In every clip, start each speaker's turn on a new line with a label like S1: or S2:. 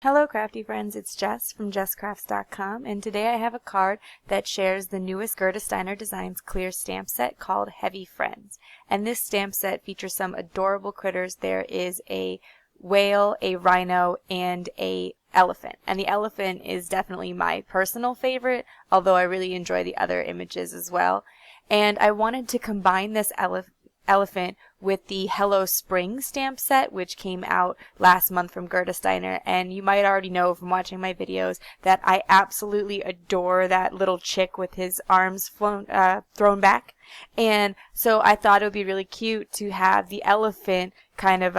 S1: Hello crafty friends, it's Jess from jesscrafts.com, and today I have a card that shares the newest Gerda Steiner Designs clear stamp set called Heavy Friends. And this stamp set features some adorable critters. There is a whale, a rhino, and a elephant. And the elephant is definitely my personal favorite, although I really enjoy the other images as well. And I wanted to combine this elephant with the Hello Spring stamp set, which came out last month from Gerda Steiner. And you might already know from watching my videos that I absolutely adore that little chick with his arms thrown back. And so I thought it would be really cute to have the elephant kind of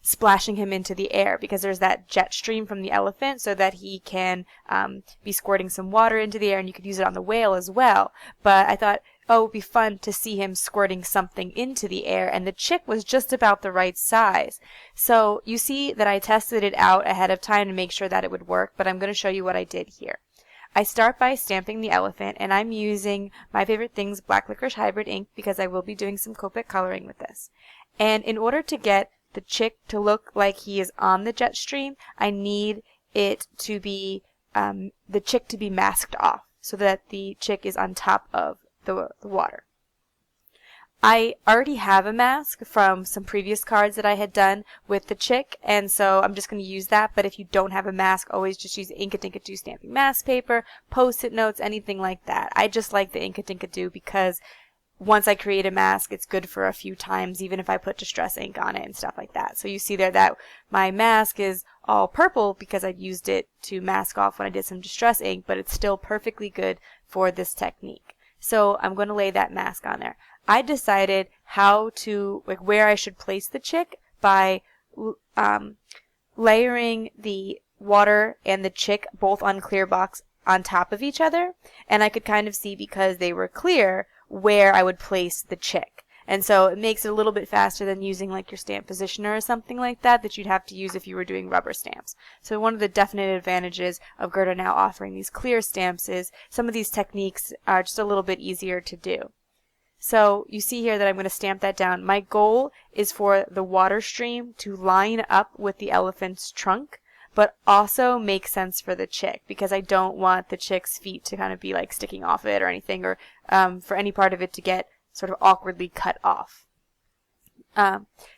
S1: splashing him into the air, because there's that jet stream from the elephant so that he can be squirting some water into the air, and you could use it on the whale as well. But I thought, oh, it would be fun to see him squirting something into the air, and the chick was just about the right size. So you see that I tested it out ahead of time to make sure that it would work, but I'm going to show you what I did here. I start by stamping the elephant, and I'm using my favorite things, Black Licorice Hybrid ink, because I will be doing some Copic coloring with this. And in order to get the chick to look like he is on the jet stream, I need it to be the chick to be masked off so that the chick is on top of the water. I already have a mask from some previous cards that I had done with the chick, and so I'm just going to use that. But if you don't have a mask, always just use Ink-a-Dink-a-Doo stamping mask paper, Post-it notes, anything like that. I just like the Ink-a-Dink-a-Doo because once I create a mask, it's good for a few times, even if I put distress ink on it and stuff like that. So you see there that my mask is all purple because I used it to mask off when I did some distress ink, but it's still perfectly good for this technique. So I'm going to lay that mask on there. I decided where I should place the chick by layering the water and the chick both on clear box on top of each other, and I could kind of see, because they were clear, where I would place the chick. And so it makes it a little bit faster than using like your stamp positioner or something like that you'd have to use if you were doing rubber stamps. So one of the definite advantages of Gerda now offering these clear stamps is some of these techniques are just a little bit easier to do. So you see here that I'm going to stamp that down. My goal is for the water stream to line up with the elephant's trunk, but also make sense for the chick, because I don't want the chick's feet to kind of be like sticking off it or anything, or for any part of it to get sort of awkwardly cut off.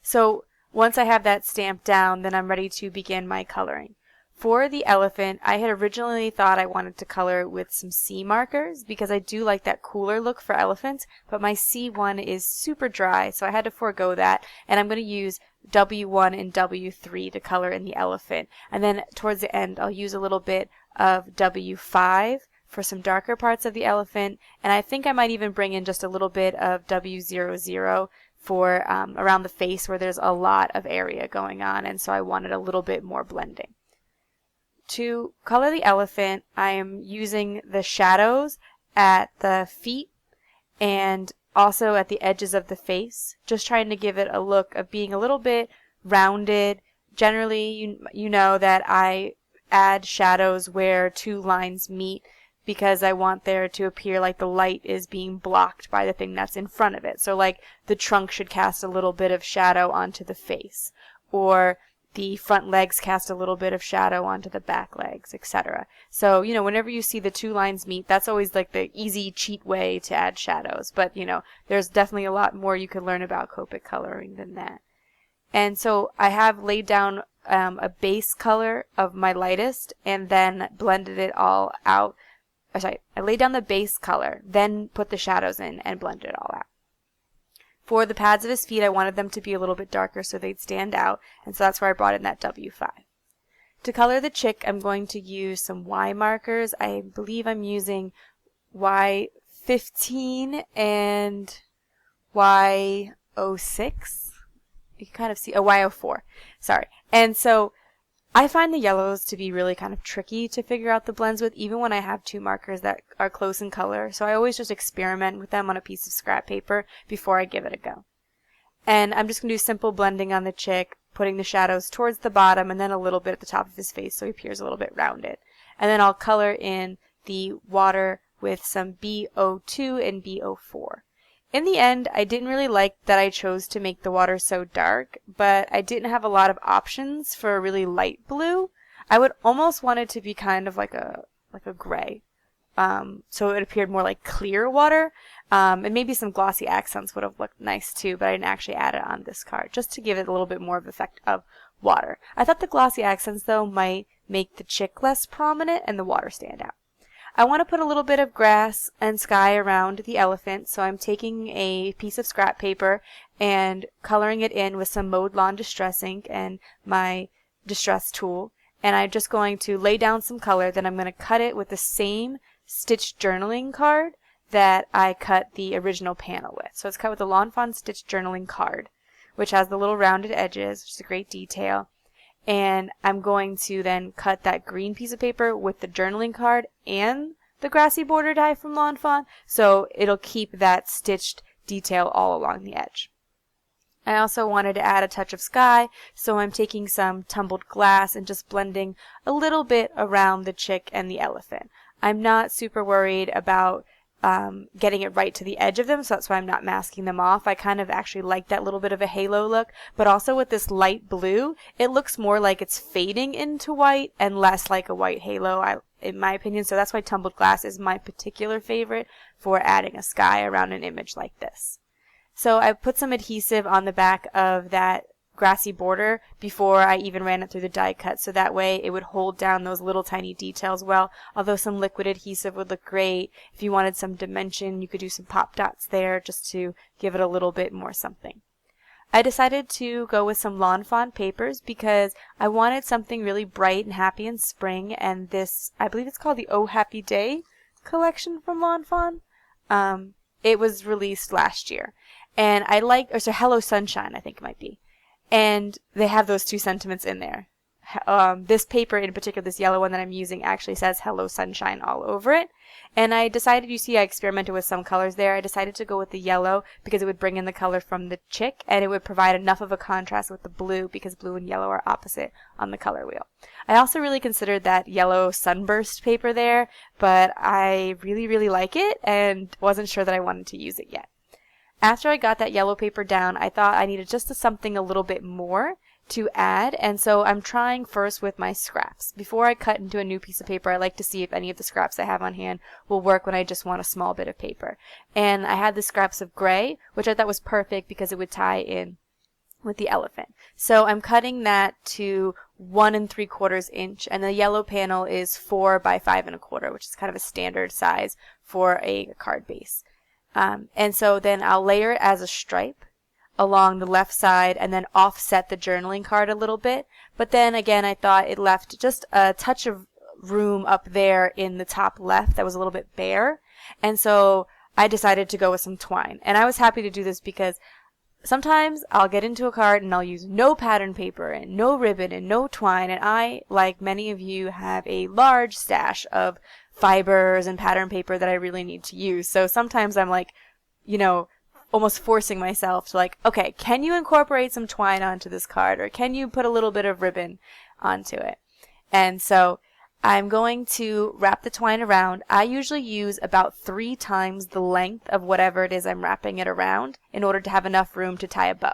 S1: So once I have that stamped down, then I'm ready to begin my coloring. For the elephant, I had originally thought I wanted to color with some C markers, because I do like that cooler look for elephants, but my C1 is super dry, so I had to forego that, and I'm going to use W1 and W3 to color in the elephant. And then towards the end, I'll use a little bit of W5 for some darker parts of the elephant, and I think I might even bring in just a little bit of W00 for around the face, where there's a lot of area going on, and so I wanted a little bit more blending. To color the elephant, I am using the shadows at the feet and also at the edges of the face, just trying to give it a look of being a little bit rounded. Generally, you know that I add shadows where two lines meet, because I want there to appear like the light is being blocked by the thing that's in front of it. So like the trunk should cast a little bit of shadow onto the face, or the front legs cast a little bit of shadow onto the back legs, etc. So, whenever you see the two lines meet, that's always like the easy cheat way to add shadows. But, there's definitely a lot more you can learn about Copic coloring than that. And so I have laid down a base color of my lightest and then blended it all out. I laid down the base color, then put the shadows in and blended it all out. For the pads of his feet, I wanted them to be a little bit darker so they'd stand out, and so that's where I brought in that W5. To color the chick, I'm going to use some Y markers. I believe I'm using Y15 and Y06. You can kind of see, Y04, sorry. And so I find the yellows to be really kind of tricky to figure out the blends with, even when I have two markers that are close in color. So I always just experiment with them on a piece of scrap paper before I give it a go. And I'm just going to do simple blending on the chick, putting the shadows towards the bottom and then a little bit at the top of his face so he appears a little bit rounded. And then I'll color in the water with some B02 and B04. In the end, I didn't really like that I chose to make the water so dark, but I didn't have a lot of options for a really light blue. I would almost want it to be kind of like a gray. So it appeared more like clear water. And maybe some glossy accents would have looked nice too, but I didn't actually add it on this card, just to give it a little bit more of effect of water. I thought the glossy accents, though, might make the chick less prominent and the water stand out. I want to put a little bit of grass and sky around the elephant, so I'm taking a piece of scrap paper and coloring it in with some Mowed Lawn Distress ink and my distress tool. And I'm just going to lay down some color, then I'm going to cut it with the same stitched journaling card that I cut the original panel with. So it's cut with the Lawn Fawn stitched journaling card, which has the little rounded edges, which is a great detail. And I'm going to then cut that green piece of paper with the journaling card and the grassy border die from Lawn Fawn, so it'll keep that stitched detail all along the edge. I also wanted to add a touch of sky, so I'm taking some tumbled glass and just blending a little bit around the chick and the elephant. I'm not super worried about getting it right to the edge of them, so that's why I'm not masking them off. I kind of actually like that little bit of a halo look, but also with this light blue, it looks more like it's fading into white and less like a white halo, in my opinion. So that's why tumbled glass is my particular favorite for adding a sky around an image like this. So I put some adhesive on the back of that grassy border before I even ran it through the die cut, so that way it would hold down those little tiny details well, although some liquid adhesive would look great. If you wanted some dimension, you could do some pop dots there just to give it a little bit more something. I decided to go with some Lawn Fawn papers because I wanted something really bright and happy in spring, and this, I believe it's called the Oh Happy Day collection from Lawn Fawn. It was released last year, and I like, or so Hello Sunshine I think it might be. And they have those two sentiments in there. This paper in particular, this yellow one that I'm using, actually says Hello Sunshine all over it. And I decided, you see I experimented with some colors there. I decided to go with the yellow because it would bring in the color from the chick and it would provide enough of a contrast with the blue because blue and yellow are opposite on the color wheel. I also really considered that yellow sunburst paper there, but I really like it and wasn't sure that I wanted to use it yet. After I got that yellow paper down, I thought I needed just something a little bit more to add, and so I'm trying first with my scraps. Before I cut into a new piece of paper, I like to see if any of the scraps I have on hand will work when I just want a small bit of paper. And I had the scraps of gray, which I thought was perfect because it would tie in with the elephant. So I'm cutting that to 1 3/4 inch, and the yellow panel is 4 by 5 1/4, which is kind of a standard size for a card base. And so then I'll layer it as a stripe along the left side and then offset the journaling card a little bit. But then again, I thought it left just a touch of room up there in the top left that was a little bit bare. And so I decided to go with some twine. And I was happy to do this because sometimes I'll get into a card and I'll use no pattern paper and no ribbon and no twine. And I, like many of you, have a large stash of fibers and pattern paper that I really need to use. So sometimes I'm like, almost forcing myself to okay, can you incorporate some twine onto this card, or can you put a little bit of ribbon onto it? And so I'm going to wrap the twine around. I usually use about 3 times the length of whatever it is I'm wrapping it around in order to have enough room to tie a bow.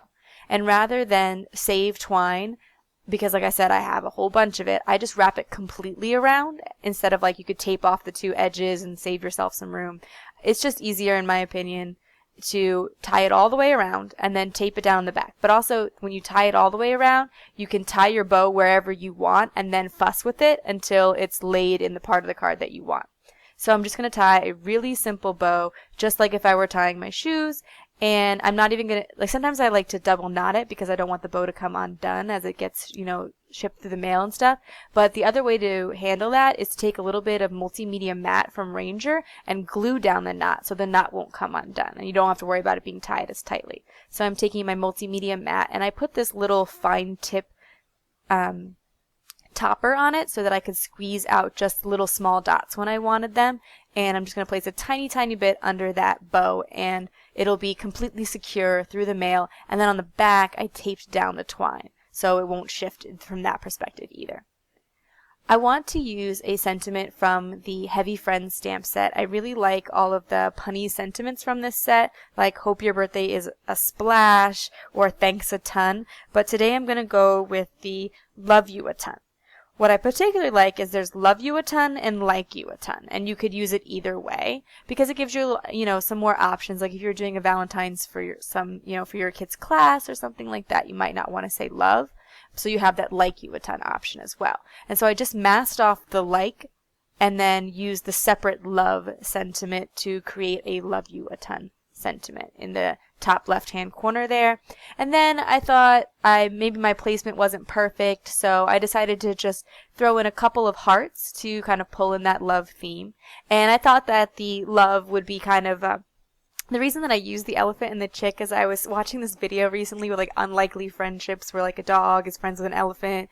S1: And rather than save twine, because like I said, I have a whole bunch of it, I just wrap it completely around instead of you could tape off the 2 edges and save yourself some room. It's just easier, in my opinion, to tie it all the way around and then tape it down the back. But also, when you tie it all the way around, you can tie your bow wherever you want and then fuss with it until it's laid in the part of the card that you want. So I'm just going to tie a really simple bow, just like if I were tying my shoes. And I'm not even going to, sometimes I like to double knot it because I don't want the bow to come undone as it gets, shipped through the mail and stuff. But the other way to handle that is to take a little bit of multimedia mat from Ranger and glue down the knot so the knot won't come undone. And you don't have to worry about it being tied as tightly. So I'm taking my multimedia mat and I put this little fine tip topper on it so that I could squeeze out just little small dots when I wanted them. And I'm just going to place a tiny bit under that bow and it'll be completely secure through the mail. And then on the back, I taped down the twine so it won't shift from that perspective either. I want to use a sentiment from the Heavy Friends stamp set. I really like all of the punny sentiments from this set, like hope your birthday is a splash or thanks a ton. But today I'm going to go with the love you a ton. what I particularly like is there's love you a ton and like you a ton, and you could use it either way because it gives you, some more options. Like if you're doing a Valentine's for for your kid's class or something like that, you might not want to say love, so you have that like you a ton option as well. And so I just masked off the like and then used the separate love sentiment to create a love you a ton sentiment in the top left hand corner there. And then I thought maybe my placement wasn't perfect, so I decided to just throw in a couple of hearts to kind of pull in that love theme. And I thought that the love would be kind of the reason that I used the elephant and the chick is I was watching this video recently with like unlikely friendships where like a dog is friends with an elephant.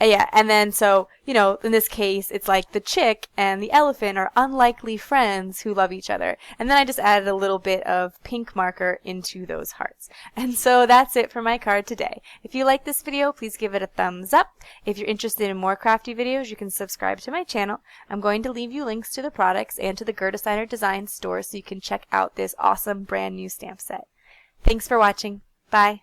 S1: Yeah, and then so, in this case, it's like the chick and the elephant are unlikely friends who love each other. And then I just added a little bit of pink marker into those hearts. And so that's it for my card today. If you like this video, please give it a thumbs up. If you're interested in more crafty videos, you can subscribe to my channel. I'm going to leave you links to the products and to the Gerda Steiner Designs store so you can check out this awesome brand new stamp set. Thanks for watching. Bye.